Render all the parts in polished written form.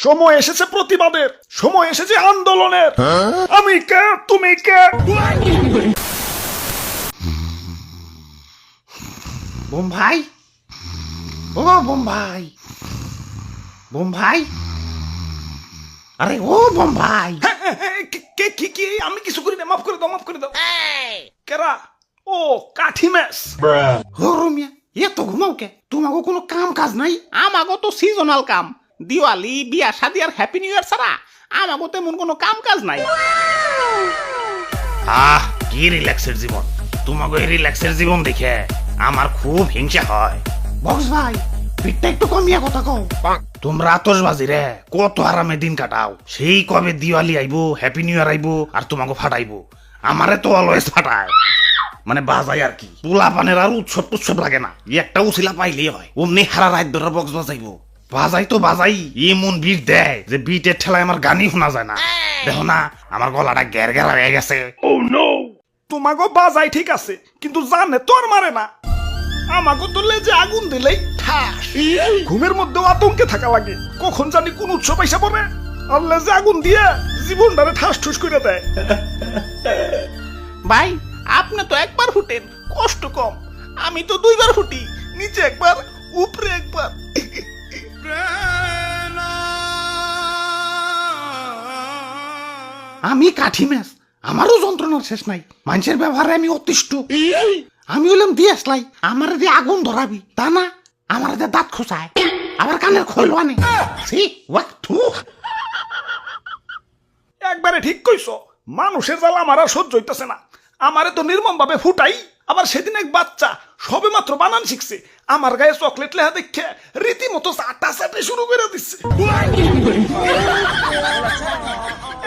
সময় এসেছে প্রতিবাদের, সময় এসেছে আন্দোলনের। আমি কে, তুমি কে? বোম্বাই, ও বোম্বাই, বোম্বাই, আরে ও বোম্বাই। কে কি কি? আমি কিছু করি না, মাফ করে দাও, মাফ করে দাও। কেরা? ও কাঠি ম্যাচ। ও রুমিয়া, এ তো ঘুমাও কে? তোমাকে কোনো কাম কাজ নাই? আমাগো তো সিজনাল কাম, দিওয়ালি, বিয়া শাদি আর হ্যাপি নিউ ইয়ার ছাড়া আমাগো তেমন কোনো কাম কাজ নাই। কি রিল্যাক্সের জীবন। তোমাকে এই রিল্যাক্সের জীবন দেখে আমার খুব হিংসা হয়। বক্স ভাই, পিঠটা একটু কমিয়া কথা কও। তোমরা আতশবাজি রে কত আরামে দিন কাটাও। সেই কবে দিওয়ালি আইবো, হ্যাপি নিউ ইয়ার আইবো আর তোমাকে ফাটাইবো। আমারে তো অলওয়েজ ফাটায়, মানে বাজাই আর কি। পোলা পানের আর উৎসব টুৎসব লাগে না, একটা উছিলা পাইলেই হয়। অমনি হারা রাত ধরে বক্স বাজাইবো। বাজাই তো বাজাই, এমন বিট দেয় যে বিটের ঠেলায় আমার গানই শোনা যায় না। দেখো না আমার গলাটা গ্যার গ্যারা হয়ে গেছে। তোমাগো বাজাই ঠিক আছে, কিন্তু জানে তো আর মারে না। আমাগো তো লেজে আগুন দিলেই ঠাস। ঘুমের মধ্যেও আতঙ্কে থাকা লাগে, কখন জানি কোন উৎসব আইসা পড়ে আর লেজে আগুন দিয়ে জীবনটারে ঠাস ঠুস করে দেয়। ভাই, আপনি তো একবার ফুটেন, কষ্ট কম। আমি তো দুইবার ফুটি, নিচে একবার উপরে একবার। আমি কাঠি ম্যাচ, আমারও যন্ত্রণার শেষ নাই। মানুষের ব্যবহারে আমি অতিষ্ঠ। আমি হলাম দিয়ে আসলাই, আমার দিয়ে আগুন ধরাবি তা না, আমার দিয়ে দাঁত খোঁচায়, আবার কানের খোলবা নেই। একবারে ঠিক কইছো, মানুষের জ্বালা আমার আর সহ্য হইতেছে না। আমারে তো নির্মম ভাবে ফুটাই। আবার সেদিন এক বাচ্চা সবে মাত্র বানান শিখছে, আমার গায়ে চকলেট লেখা দেখে রীতিমতো চাটা চাটে শুরু করে দিচ্ছে।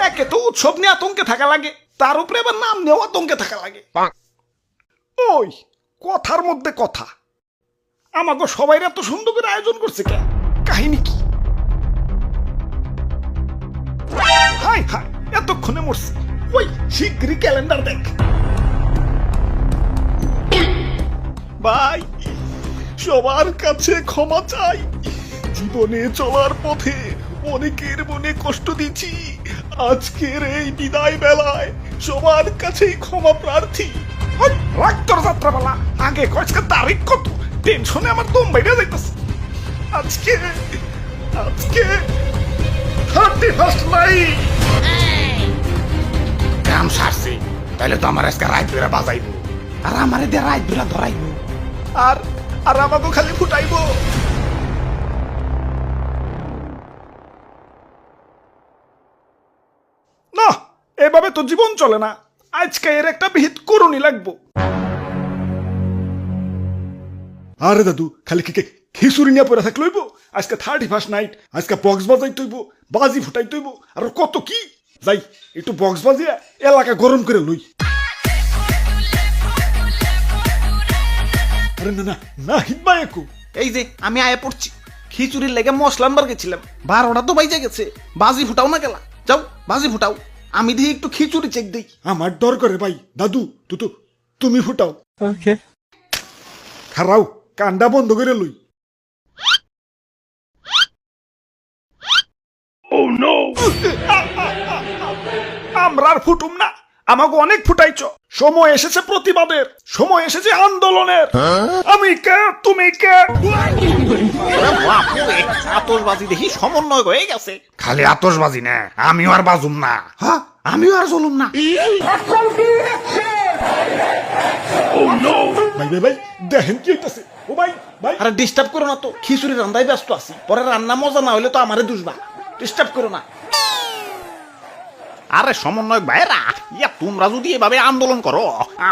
একে তো উৎসব নিয়ে আতঙ্কে থাকা লাগে, তার উপরে আবার নাম নিয়েও আতঙ্কে থাকা লাগে। ওই কথার মধ্যে কথা, আমাকে সবাই এত সুন্দর করে আয়োজন করছে কে? কাহিনী কি? হাই হাই, এতক্ষণে মরছি। ওই শিগগিরই ক্যালেন্ডার দেখ। ভাই, সবার কাছে ক্ষমা চাই। জীবনে চলার পথে অনেকের মনে কষ্ট দিচ্ছি। আজকের এই বিদায় বেলায় সবার কাছেই ক্ষমা প্রার্থী। রাক্তর যাত্রাবেলা আগে কয়েকটা তারিখ কত, টেনশনে আমার দম বাইরে যাইতেছে। আজকে আজকে 31st নাইট। কাম সারছে, তাহলে তো আমার আজকে রাত ধরে বাজাইবো আর আমার দিয়ে রাত ধরা ধরাইব। আর আর আমাকে খালি ফুটাইবো। না, এভাবে তো জীবন চলে না। আজকে এর একটা বিহিত করুনি লাগবো। আরে দাদু, খালি খিচুড়ি নিয়ে পড়ে থাকলে হইব? আজকে 31st নাইট, আজকে বক্স বাজাই তৈব, বাজি ফুটাই তৈব, আর কত কি। যাই একটু বক্স বাজিয়ে এলাকা গরম করে লই। আরে না না না, হিতবা একু। এই যে আমি আয়া পড়ছি, খিচুড়ির লেগে মশলা আনবার গেছিলাম, 12টা তো বাইজে গেছে। বাজি ফুটাও না গেলা, যাও বাজি ফুটাও, আমি দিয়ে একটু খিচুড়ি চেক দিই। আমার ডর করে ভাই। দাদু তুমি ফুটাও। ওকে, খারাও কান্ডা বন্ধ করে লই। আমরা আর ফুটুম না, আমাকে অনেক ফুটাইছ। সময় এসেছে প্রতিবাদের, সময় এসেছে আন্দোলনের। আমি কে, তুমি কে? আতশবাজি দেখি সমন্বয় হয়ে গেছে। খালি আতশবাজি না, আমিও আর বাজুম না। হ্যাঁ, আমিও আর চলুম না। ভাই ভাই ভাই, দেখেন কি হইতাছে। ও ভাই ভাই, আরে ডিস্টার্ব করো না তো, খিচুড়ি রান্নায় ব্যস্ত আছি। পরে রান্না মজা না হলে তো আমারে দুষবা, ডিস্টার্ব করো না। আরে সমন্বয় ভাইরা, ইয়া তোমরা যদি এভাবে আন্দোলন করো,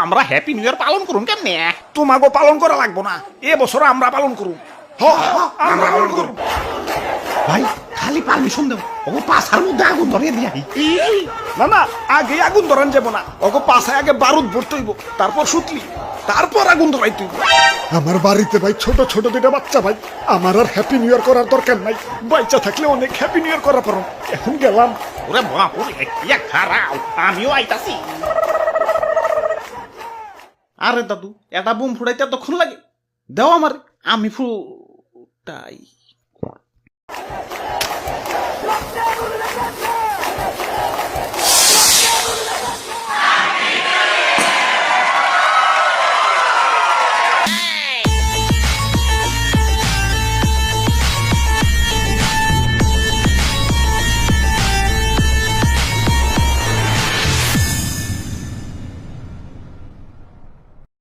আমরা হ্যাপি নিউ ইয়ার পালন করুন কেমনে? তোমাকে পালন করা লাগবো না, এ বছর আমরা পালন করুম। আমরা পালন করুম। ভাই খালি পারমিশন দেব, ও পাছার মধ্যে আগুন ধরিয়ে দিই। না না, আগে আগুন ধরান যাব না, ওকে পাশায় আগে বারুদ ভরতে হইব, তারপর সুতলি, তারপর আগুন ধরাইতে হইব। আমার বাড়িতে ভাই ছোট ছোট দুটা বাচ্চা ভাই, আমার আর হ্যাপি নিউ ইয়ার করার দরকার নাই। বাচ্চা থাকলে অনেক হ্যাপি নিউ ইয়ার করা পারো। এখন গেলাম। ওরে বাপুরে, ইয়া খারাও, আমিও আইতাছি। আরে দাদু, এটা বুম ফুটাইতে এতক্ষণ লাগে? দেও আমারে, আমি ফুটাই।